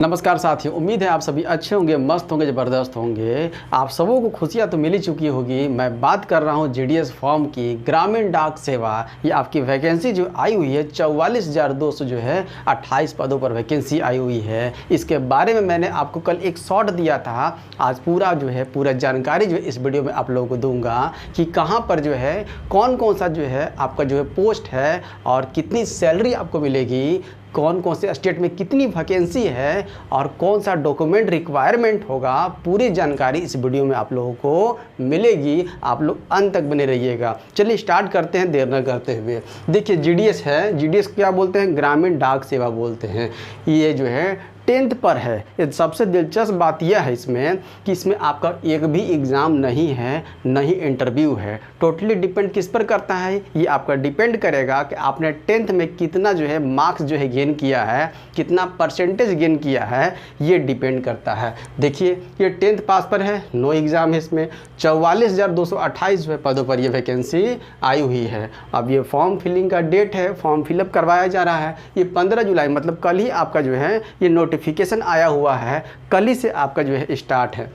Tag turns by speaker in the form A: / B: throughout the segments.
A: नमस्कार साथियों, उम्मीद है आप सभी अच्छे होंगे, मस्त होंगे, ज़बरदस्त होंगे। आप सबों को खुशियाँ तो मिल ही चुकी होगी। मैं बात कर रहा हूँ जीडीएस फॉर्म की, ग्रामीण डाक सेवा। ये आपकी वैकेंसी जो आई हुई है 44,200 जो है 28 पदों पर वैकेंसी आई हुई है। इसके बारे में मैंने आपको कल एक शॉर्ट दिया था। आज पूरा जानकारी जो है इस वीडियो में आप लोगों को दूंगा कि कहाँ पर जो है कौन कौन सा जो है आपका जो है पोस्ट है और कितनी सैलरी आपको मिलेगी, कौन कौन से स्टेट में कितनी वैकेंसी है और कौन सा डॉक्यूमेंट रिक्वायरमेंट होगा। पूरी जानकारी इस वीडियो में आप लोगों को मिलेगी। आप लोग अंत तक बने रहिएगा। चलिए स्टार्ट करते हैं देर न करते हुए। देखिए जीडीएस है, जीडीएस क्या बोलते हैं? ग्रामीण डाक सेवा बोलते हैं। ये जो है 10th पर है। ये सबसे दिलचस्प बात यह है इसमें कि इसमें आपका एक भी एग्ज़ाम नहीं है, न ही इंटरव्यू है। टोटली डिपेंड किस पर करता है? ये आपका डिपेंड करेगा कि आपने 10th में कितना जो है मार्क्स जो है गेन किया है, कितना परसेंटेज गेन किया है, ये डिपेंड करता है। देखिए ये 10th पास पर है, नो एग्ज़ाम है। इसमें 44,228 पदों पर ये वैकेंसी आई हुई है। अब ये फॉर्म फिलिंग का डेट है, फॉर्म फिलअप करवाया जा रहा है। ये 15 जुलाई मतलब कल ही आपका जो है ये नोटिफिकेशन आया हुआ है। कल ही से आपका जो है स्टार्ट है।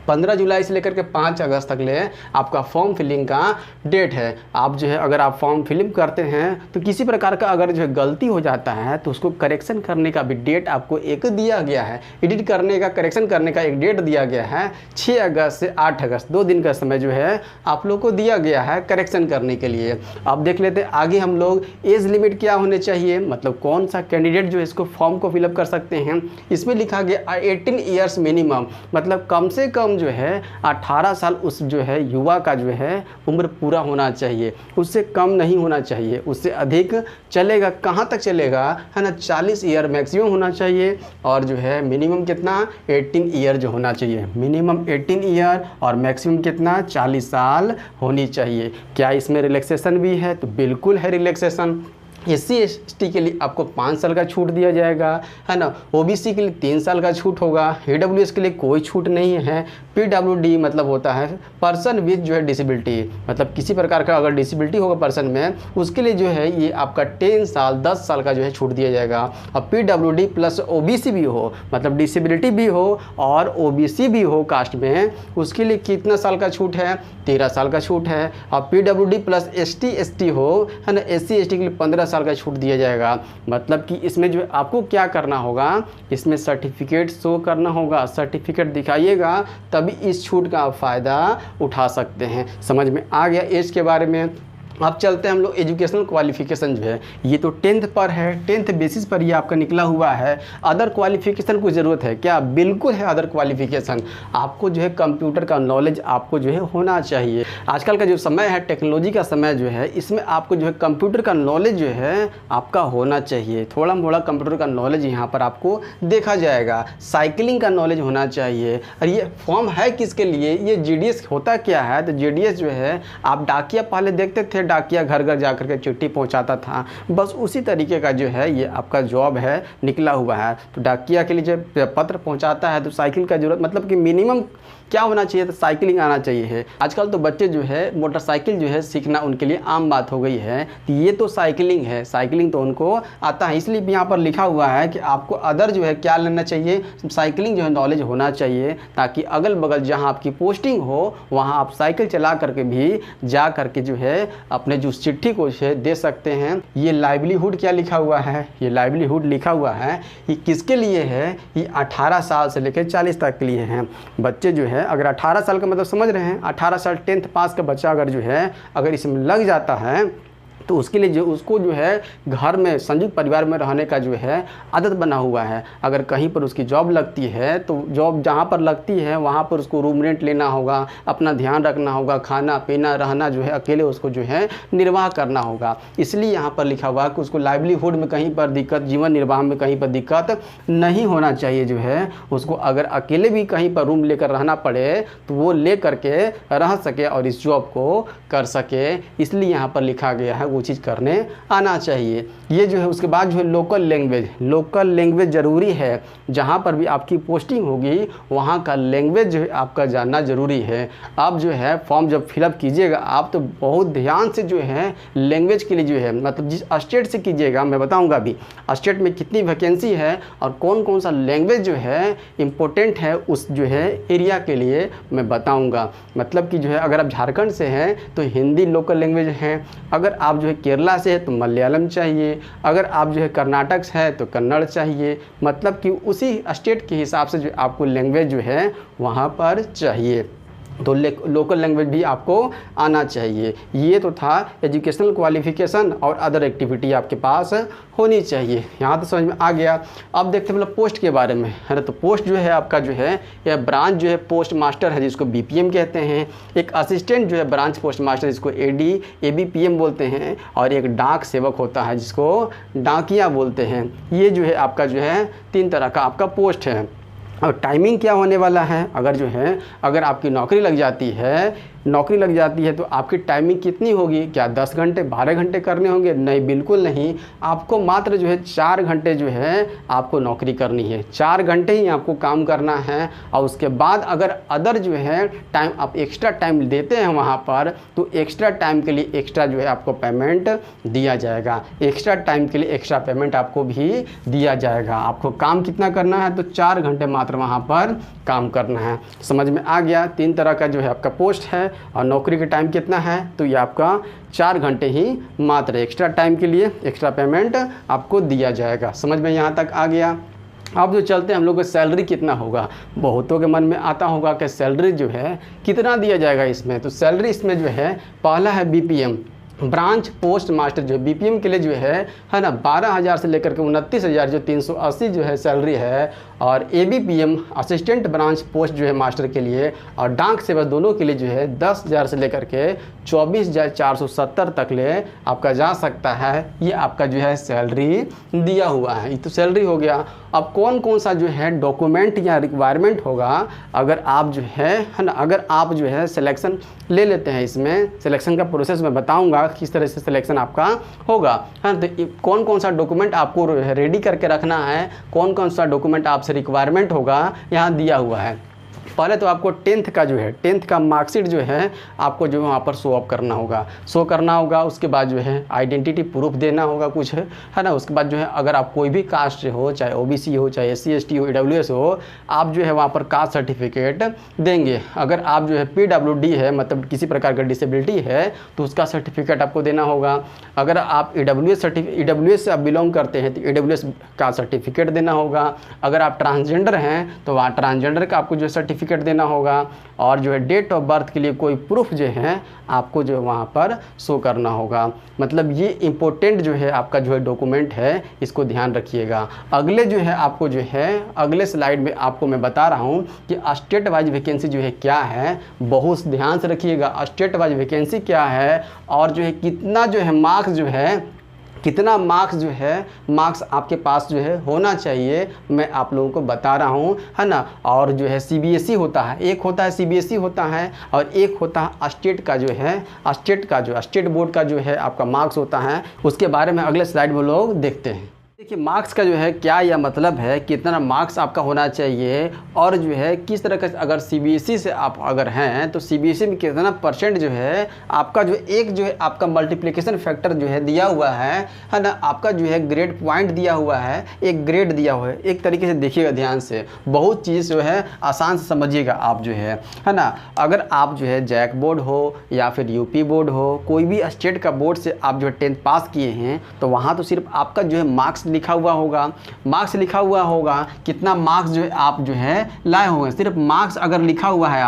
A: 15 जुलाई से लेकर के 5 अगस्त तक ले आपका फॉर्म फिलिंग का डेट है। आप जो है अगर आप फॉर्म फिलिंग करते हैं तो किसी प्रकार का अगर जो है गलती हो जाता है तो उसको करेक्शन करने का भी डेट आपको एक दिया गया है। एडिट करने का, करेक्शन करने का एक डेट दिया गया है। 6 अगस्त से 8 अगस्त 2 दिन का समय जो है आप लोग को दिया गया है करेक्शन करने के लिए। अब देख लेते हैं आगे हम लोग एज लिमिट क्या होने चाहिए, मतलब कौन सा कैंडिडेट जो है इसको फॉर्म को फिलअप कर सकते हैं। इसमें लिखा गया 18 ईयर्स मिनिमम, मतलब कम से कम जो है 18 साल उस जो है युवा का जो है उम्र पूरा होना चाहिए। उससे कम नहीं होना चाहिए, उससे अधिक चलेगा। कहाँ तक चलेगा है ना? 40 ईयर मैक्सिमम होना चाहिए और जो है मिनिमम कितना 18 ईयर जो होना चाहिए। मिनिमम 18 ईयर और मैक्सिमम कितना 40 साल होनी चाहिए। क्या इसमें रिलैक्सेशन भी है? तो बिल्कुल है रिलैक्सेशन। SC ST के लिए आपको 5 साल का छूट दिया जाएगा, है ना। OBC के लिए 3 साल का छूट होगा। AWS के लिए कोई छूट नहीं है। PWD मतलब होता है पर्सन विद जो है डिसेबिलिटी, मतलब किसी प्रकार का अगर डिसेबिलिटी होगा पर्सन में, उसके लिए जो है ये आपका 10 साल 10 साल का जो है छूट दिया जाएगा। और PWD प्लस OBC भी हो, मतलब डिसेबिलिटी भी हो और OBC भी हो कास्ट में, उसके लिए कितना साल का छूट है? 13 साल का छूट है। और PWD प्लस ST ST हो, है ना, SC ST के लिए 15 साल का छूट दिया जाएगा। मतलब कि इसमें जो आपको क्या करना होगा, इसमें सर्टिफिकेट शो करना होगा। सर्टिफिकेट दिखाइएगा तभी इस छूट का आप फ़ायदा उठा सकते हैं। समझ में आ गया एज के बारे में। अब चलते हैं हम लोग एजुकेशनल क्वालिफिकेशन जो है, ये तो 10th पर है, 10th बेसिस पर ये आपका निकला हुआ है। अदर क्वालिफिकेशन की ज़रूरत है क्या? बिल्कुल है अदर क्वालिफिकेशन। आपको जो है कंप्यूटर का नॉलेज आपको जो है होना चाहिए। आजकल का जो समय है, टेक्नोलॉजी का समय जो है, इसमें आपको जो है कंप्यूटर का नॉलेज जो है आपका होना चाहिए। थोड़ा मोड़ा कंप्यूटर का नॉलेज यहाँ पर आपको देखा जाएगा। साइकिलिंग का नॉलेज होना चाहिए। और ये फॉर्म है किसके लिए? ये GDS होता क्या है? तो GDS जो है आप डाकिया पहले देखते थे, डाकिया घर घर जाकर के चिट्ठी पहुंचाता था, बस उसी तरीके का जो है ये आपका जॉब है निकला हुआ है। तो डाकिया के लिए जब पत्र पहुंचाता है तो साइकिल का जरूरत, मतलब कि मिनिमम क्या होना चाहिए? तो साइकिलिंग आना चाहिए है। आजकल तो बच्चे जो है मोटरसाइकिल जो है सीखना उनके लिए आम बात हो गई है। तो ये तो साइकिलिंग है, साइकिलिंग तो उनको आता है। इसलिए यहाँ पर लिखा हुआ है कि आपको अदर जो है क्या लेना चाहिए, साइकिलिंग जो है नॉलेज होना चाहिए, ताकि अगल बगल जहाँ आपकी पोस्टिंग हो वहाँ आप साइकिल चला करके भी जा करके जो है अपने जो चिट्ठी को है दे सकते हैं। ये लाइवलीहुड क्या लिखा हुआ है? ये लाइवलीहुड लिखा हुआ है, ये किसके लिए है? ये 18 साल से लेकर 40 तक के लिए हैं। बच्चे जो है अगर 18 साल का मतलब समझ रहे हैं, 18 साल 10th पास का बच्चा अगर जो है अगर इसमें लग जाता है तो उसके लिए जो उसको जो है घर में संयुक्त परिवार में रहने का जो है आदत बना हुआ है। अगर कहीं पर उसकी जॉब लगती है तो जॉब जहाँ पर लगती है वहाँ पर उसको रूम रेंट लेना होगा, अपना ध्यान रखना होगा, खाना पीना रहना जो है अकेले उसको जो है निर्वाह करना होगा। इसलिए यहाँ पर लिखा हुआ है कि उसको लाइवलीहुड में कहीं पर दिक्कत, जीवन निर्वाह में कहीं पर दिक्कत नहीं होना चाहिए। जो है उसको अगर अकेले भी कहीं पर रूम लेकर रहना पड़े तो वो ले करके रह सके और इस जॉब को कर सके। इसलिए यहाँ पर लिखा गया है वो चीज़ करने आना चाहिए। ये जो है उसके बाद जो है लोकल लैंग्वेज ज़रूरी है। जहाँ पर भी आपकी पोस्टिंग होगी वहाँ का लैंग्वेज जो है आपका जानना ज़रूरी है। आप जो है फॉर्म जब फिलअप कीजिएगा आप तो बहुत ध्यान से जो है लैंग्वेज के लिए जो है मतलब जिस स्टेट से कीजिएगा, मैं बताऊँगा अभी स्टेट में कितनी वैकेंसी है और कौन कौन सा लैंग्वेज जो है इम्पोर्टेंट है उस जो है एरिया के लिए मैं बताऊंगा। मतलब कि जो है अगर आप झारखंड से हैं तो हिंदी लोकल लैंग्वेज है, अगर आप जो है केरला से है तो मलयालम चाहिए, अगर आप जो है कर्नाटक से है तो कन्नड़ चाहिए। मतलब कि उसी स्टेट के हिसाब से जो आपको लैंग्वेज जो है वहाँ पर चाहिए, तो लोकल लैंग्वेज भी आपको आना चाहिए। ये तो था एजुकेशनल क्वालिफिकेशन और अदर एक्टिविटी आपके पास होनी चाहिए। यहाँ तो समझ में आ गया। अब देखते हैं मतलब पोस्ट के बारे में, है ना। तो पोस्ट जो है आपका जो है यह ब्रांच जो है पोस्ट मास्टर है जिसको बीपीएम कहते हैं, एक असिस्टेंट जो है ब्रांच पोस्ट मास्टर जिसको एबीपीएम बोलते हैं, और एक डाक सेवक होता है जिसको डाकिया बोलते हैं। ये जो है आपका जो है 3 तरह का आपका पोस्ट है। और टाइमिंग क्या होने वाला है, अगर आपकी नौकरी लग जाती है तो आपकी टाइमिंग कितनी होगी? क्या 10 घंटे 12 घंटे करने होंगे? नहीं, बिल्कुल नहीं। आपको मात्र जो है 4 घंटे जो है आपको नौकरी करनी है, 4 घंटे ही आपको काम करना है। और उसके बाद अगर अदर जो है टाइम आप एक्स्ट्रा टाइम देते हैं वहाँ पर तो एक्स्ट्रा टाइम के लिए एक्स्ट्रा जो है आपको पेमेंट दिया जाएगा, एक्स्ट्रा टाइम के लिए एक्स्ट्रा पेमेंट आपको भी दिया जाएगा। आपको काम कितना करना है? तो 4 घंटे मात्र वहाँ पर काम करना है। समझ में आ गया? 3 तरह का जो है आपका पोस्ट है और नौकरी का टाइम कितना है? तो ये आपका 4 घंटे ही मात्र, एक्स्ट्रा टाइम के लिए एक्स्ट्रा पेमेंट आपको दिया जाएगा। समझ में यहाँ तक आ गया? अब जो चलते हैं हम लोग को सैलरी कितना होगा, बहुतों के मन में आता होगा कि सैलरी जो है कितना दिया जाएगा इसमें। तो सैलरी इसमें जो है पहला है बीपीएम ब्रांच पोस्ट मास्टर जो बीपीएम के लिए जो है ना 12,000 से लेकर के 29,000 जो 380 जो है सैलरी है। और एबीपीएम असिस्टेंट ब्रांच पोस्ट जो है मास्टर के लिए और डाक सेवक दोनों के लिए जो है 10,000 से लेकर के 24,470 तक ले आपका जा सकता है। ये आपका जो है सैलरी दिया हुआ है। ये तो सैलरी हो गया। अब कौन कौन सा जो है डॉक्यूमेंट या रिक्वायरमेंट होगा अगर आप जो है ना अगर आप जो है सिलेक्शन ले लेते हैं। इसमें सिलेक्शन का प्रोसेस मैं बताऊंगा किस तरह से सिलेक्शन आपका होगा, है। तो कौन कौन सा डॉक्यूमेंट आपको रेडी करके रखना है, कौन कौन सा डॉक्यूमेंट आपसे रिक्वायरमेंट होगा यहाँ दिया हुआ है। पहले तो आपको 10th का जो है 10th का मार्कशीट जो है आपको जो है वहाँ पर शो करना होगा। उसके बाद जो है आइडेंटिटी प्रूफ देना होगा कुछ, है ना। उसके बाद जो है अगर आप कोई भी कास्ट हो, चाहे ओबीसी हो, चाहे SC ST हो, EWS हो, आप जो है वहाँ पर कास्ट सर्टिफिकेट देंगे। अगर आप जो है PWD है मतलब किसी प्रकार का डिसेबिलिटी है तो उसका सर्टिफिकेट आपको देना होगा। अगर आप EWS से आप बिलोंग करते हैं तो EWS का सर्टिफिकेट देना होगा। अगर आप ट्रांसजेंडर हैं तो वहाँ ट्रांसजेंडर का आपको जो सर्टिफिकेट देना होगा। और जो है डेट ऑफ बर्थ के लिए कोई प्रूफ जो है आपको जो वहाँ पर शो करना होगा। मतलब ये इम्पोर्टेंट जो है आपका जो है डॉक्यूमेंट है, इसको ध्यान रखिएगा। अगले जो है आपको जो है अगले स्लाइड में आपको मैं बता रहा हूँ कि स्टेट वाइज वैकेंसी जो है क्या है, बहुत ध्यान से रखिएगा। स्टेट वाइज वैकेंसी क्या है और जो है कितना जो है मार्क्स आपके पास जो है होना चाहिए, मैं आप लोगों को बता रहा हूँ, है ना। और जो है CBSE होता है, एक होता है CBSE होता है और एक होता है स्टेट बोर्ड का जो है आपका मार्क्स होता है। उसके बारे में अगले स्लाइड में लोग देखते हैं। देखिए मार्क्स का जो है क्या यह मतलब है, कितना मार्क्स आपका होना चाहिए और जो है किस तरह का, अगर CBSE से आप अगर हैं तो CBSE में कितना % जो है आपका जो एक जो है आपका मल्टीप्लिकेशन फैक्टर जो है दिया हुआ है ना। आपका जो है ग्रेड पॉइंट दिया हुआ है, एक ग्रेड दिया हुआ है। एक तरीके से देखिएगा ध्यान से, बहुत चीज़ जो है आसान से समझिएगा आप जो है ना। अगर आप जो है जैक बोर्ड हो या फिर UP बोर्ड हो, कोई भी स्टेट का बोर्ड से आप जो है 10th पास किए हैं तो वहाँ तो सिर्फ आपका जो है मार्क्स लिखा हुआ होगा, कितना मार्क्स जो है आप जो है लाए होंगे। सिर्फ मार्क्स अगर लिखा हुआ है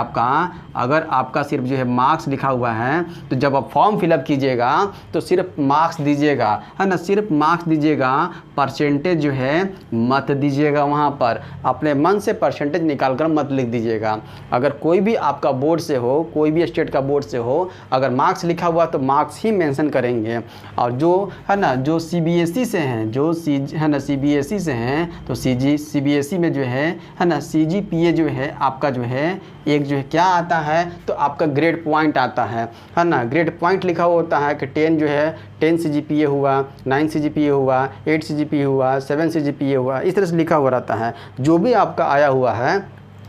A: अगर आपका सिर्फ जो है मार्क्स लिखा हुआ है तो जब आप फॉर्म फिलअप कीजिएगा तो सिर्फ मार्क्स दीजिएगा, है ना। सिर्फ मार्क्स दीजिएगा, परसेंटेज जो है मत दीजिएगा। वहाँ पर अपने मन से परसेंटेज निकाल कर मत लिख दीजिएगा। अगर कोई भी आपका बोर्ड से हो, कोई भी स्टेट का बोर्ड से हो, अगर मार्क्स लिखा हुआ तो मार्क्स ही मेंशन करेंगे। और जो है ना जो CBSE से हैं, जो है ना CBSE से हैं तो CBSE में जो है ना CGPA जो है आपका जो है एक जो है क्या आता है तो आपका ग्रेड पॉइंट आता है ना। ग्रेड पॉइंट लिखा हुआ होता है कि 10 जो है 10 CGPA हुआ, 9 CGPA हुआ, 8 CGPA हुआ, 7 CGPA हुआ, इस तरह से लिखा हुआ रहता है। जो भी आपका आया हुआ है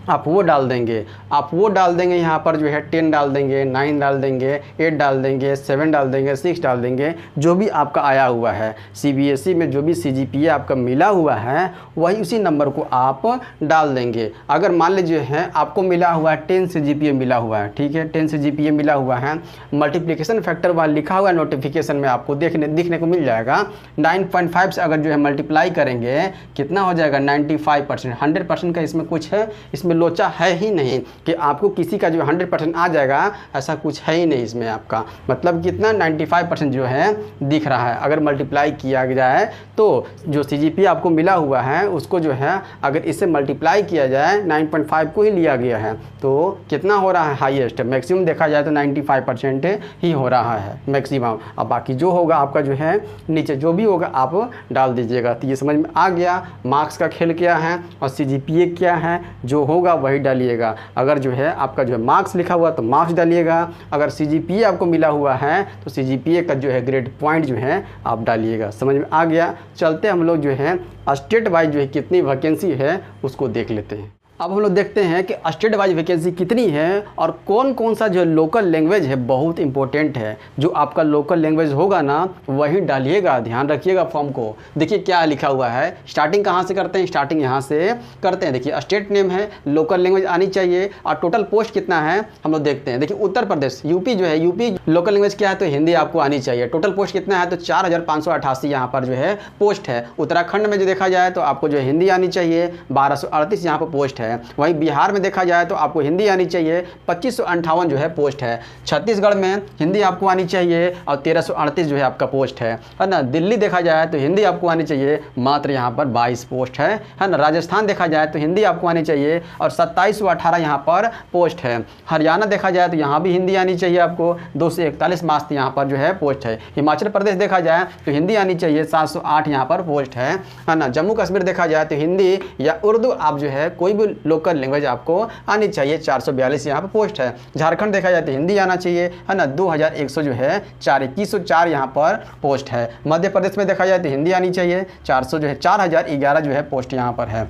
A: आप वो डाल देंगे, यहाँ पर जो है 10 डाल देंगे, 9 डाल देंगे, 8 डाल देंगे, 7 डाल देंगे, 6 डाल देंगे, जो भी आपका आया हुआ है CBSE में जो भी CGPA आपका मिला हुआ है वही उसी नंबर को आप डाल देंगे। अगर मान लीजिए है आपको मिला हुआ है 10 CGPA मिला हुआ है, ठीक है, 10 CGPA मिला हुआ है, मल्टीप्लिकेशन फैक्टर वाला लिखा हुआ है नोटिफिकेशन में आपको दिखने को मिल जाएगा। 9.5 से अगर जो है मल्टीप्लाई करेंगे कितना हो जाएगा 95%। 100% का इसमें कुछ है, इसमें लोचा है ही नहीं कि आपको किसी का जो 100% आ जाएगा, ऐसा कुछ है ही नहीं इसमें। आपका मतलब कितना 95% जो है दिख रहा है। अगर मल्टीप्लाई किया जाए तो जो CGPA आपको मिला हुआ है उसको जो है अगर इससे मल्टीप्लाई किया जाए 9.5 को ही लिया गया है तो कितना हो रहा है हाईएस्ट, मैक्सिमम देखा जाए तो 95% ही हो रहा है मैक्सिमम। अब बाकी जो होगा आपका जो है नीचे जो भी होगा आप डाल दीजिएगा। तो ये समझ में आ गया मार्क्स का खेल क्या है और CGPA क्या है, जो होगा वही डालिएगा। अगर जो है आपका जो है मार्क्स लिखा हुआ तो मार्क्स डालिएगा, अगर CGPA आपको मिला हुआ है तो CGPA का जो है ग्रेड पॉइंट जो है आप डालिएगा। समझ में आ गया। चलते हम लोग जो है स्टेट वाइज जो है कितनी वैकेंसी है उसको देख लेते हैं। अब हम लोग देखते हैं कि स्टेट वाइज वैकेंसी कितनी है और कौन कौन सा जो लोकल लैंग्वेज है बहुत इंपॉर्टेंट है। जो आपका लोकल लैंग्वेज होगा ना वही डालिएगा, ध्यान रखिएगा फॉर्म को। देखिए क्या लिखा हुआ है, स्टार्टिंग कहाँ से करते हैं, स्टार्टिंग यहाँ से करते हैं। देखिए स्टेट नेम है, लोकल लैंग्वेज आनी चाहिए और टोटल पोस्ट कितना है हम लोग देखते हैं। देखिए उत्तर प्रदेश यूपी जो है, यूपी लोकल लैंग्वेज क्या है तो हिंदी आपको आनी चाहिए। टोटल पोस्ट कितना है तो 4588 यहाँ पर जो है पोस्ट है। उत्तराखंड में जो देखा जाए तो आपको जो हिंदी आनी चाहिए, 1238 यहाँ पर पोस्ट है। वहीं बिहार में देखा जाए तो आपको हिंदी आनी चाहिए, 2558 जो है पोस्ट है। छत्तीसगढ़ में हिंदी आपको आनी चाहिए और 1338 जो है आपका पोस्ट है ना। दिल्ली देखा जाए तो हिंदी आपको आनी चाहिए, मात्र यहाँ पर 22 पोस्ट है ना। राजस्थान देखा जाए तो हिंदी आपको आनी चाहिए और 2718 यहाँ पर पोस्ट है। हरियाणा देखा जाए तो यहाँ भी हिंदी आनी चाहिए आपको, 241 मात्र यहाँ पर जो है पोस्ट है। हिमाचल प्रदेश देखा जाए तो हिंदी आनी चाहिए, 708 यहाँ पर पोस्ट है ना। जम्मू कश्मीर देखा जाए तो हिंदी या उर्दू आप जो है कोई भी लोकल लैंग्वेज आपको आनी चाहिए, 442 यहाँ पर पोस्ट है। झारखंड देखा जाए तो हिंदी आना चाहिए है ना, 2100 जो है 2104 यहाँ पर पोस्ट है। मध्य प्रदेश में देखा जाए तो हिंदी आनी चाहिए, 400 जो है 4011 जो है पोस्ट यहाँ पर है।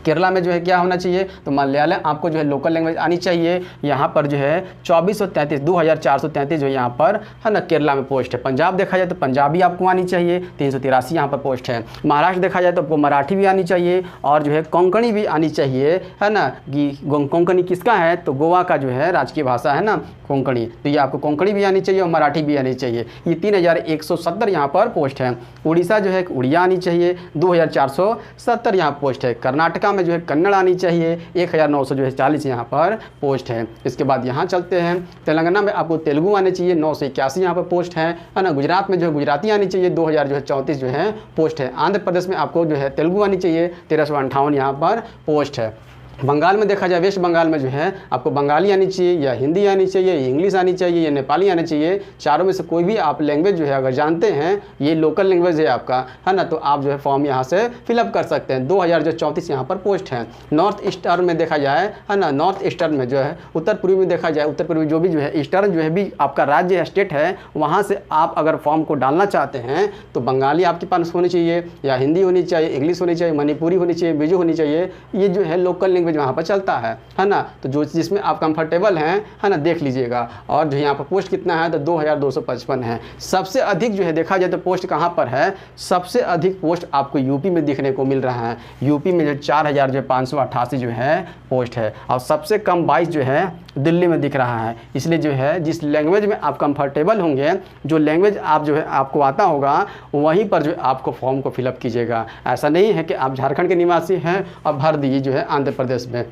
A: केरला में जो है क्या होना चाहिए तो मलयालम आपको जो है लोकल लैंग्वेज आनी चाहिए, यहाँ पर जो है 2433 जो यहाँ पर है ना केरला में पोस्ट है। पंजाब देखा जाए तो पंजाबी आपको आनी चाहिए, 383 यहाँ पर पोस्ट है। महाराष्ट्र देखा जाए तो आपको मराठी भी आनी चाहिए और जो है कोंकणी भी आनी चाहिए है ना। कि कोंकणी किसका है तो गोवा का जो है राजकीय भाषा है ना कोंकणी, तो ये आपको कोंकणी भी आनी चाहिए और मराठी भी आनी चाहिए। ये 3170 यहाँ पर पोस्ट है। उड़ीसा जो है उड़िया आनी चाहिए, 2470 यहाँ पोस्ट है। कर्नाटका में जो है कन्नड़ आनी चाहिए, 1940 यहाँ पर पोस्ट है। इसके बाद यहाँ चलते हैं, तेलंगाना में आपको तेलुगु आने चाहिए, 981 यहाँ पर पोस्ट है ना। गुजरात में जो है गुजराती आनी चाहिए, 2034 जो है पोस्ट है। आंध्र प्रदेश में आपको जो है तेलुगु आनी चाहिए, 1358 यहाँ पर पोस्ट है। बंगाल में देखा जाए, वेस्ट बंगाल में जो है आपको बंगाली आनी चाहिए या हिंदी आनी चाहिए, इंग्लिश आनी चाहिए या नेपाली आनी चाहिए। चारों में से कोई भी आप लैंग्वेज जो है अगर जानते हैं ये लोकल लैंग्वेज है आपका है ना, तो आप जो है फॉर्म यहाँ से फिलअप कर सकते हैं। 2034 यहाँ पर पोस्ट है। नॉर्थ ईस्टर्न में देखा जाए है ना, नॉर्थ ईस्टर्न में जो है उत्तर पूर्वी में देखा जाए, उत्तर पूर्वी जो भी जो है ईस्टर्न जो है भी आपका राज्य या स्टेट है, वहाँ से आप अगर फॉर्म को डालना चाहते हैं तो बंगाली आपके पास होनी चाहिए या हिंदी होनी चाहिए, इंग्लिश होनी चाहिए, मणिपुरी होनी चाहिए, बिजू होनी चाहिए। ये जो है लोकल लैंग्वेज वहाँ पर चलता है ना। तो जो जिसमें आप कंफर्टेबल हैं है ना देख लीजिएगा। और जो यहाँ पर पोस्ट कितना है तो 2255 है। सबसे अधिक जो है देखा जाए तो पोस्ट कहाँ पर है, सबसे अधिक पोस्ट आपको यूपी में देखने को मिल रहा है। यूपी में जो 4588 जो है पोस्ट है और सबसे कम 22 जो है दिल्ली में दिख रहा है। इसलिए जो है जिस लैंग्वेज में आप कंफर्टेबल होंगे, जो लैंग्वेज आप जो है आपको आता होगा वहीं पर जो आपको फॉर्म को फिलअप कीजिएगा। ऐसा नहीं है कि आप झारखंड के निवासी हैं और भर दिए जो है आंध्र प्रदेश में।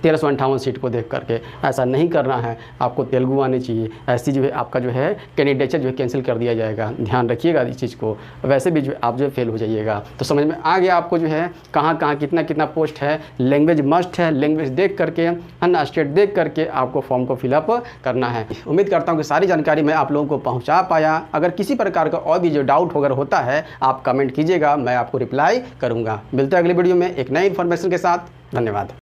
A: 1358 सीट को देख करके। ऐसा नहीं करना है, आपको तेलुगु आनी चाहिए। ऐसी जो है आपका जो है कैंडिडेचर जो है कैंसिल कर दिया जाएगा, ध्यान रखिएगा इस चीज़ को। वैसे भी जो आप जो है फेल हो जाइएगा। तो समझ में आ गया आपको जो है कहाँ कहाँ कितना कितना पोस्ट है। लैंग्वेज मस्ट है, लैंग्वेज देख करके, अन्य स्टेट देख करके आपको फॉर्म को फिलअप करना है। उम्मीद करता हूँ कि सारी जानकारी मैं आप लोगों को पहुँचा पाया। अगर किसी प्रकार का और भी जो डाउट वगैरह होता है आप कमेंट कीजिएगा, मैं आपको रिप्लाई करूँगा। मिलते हैं अगली वीडियो में एक नई इन्फॉर्मेशन के साथ। धन्यवाद।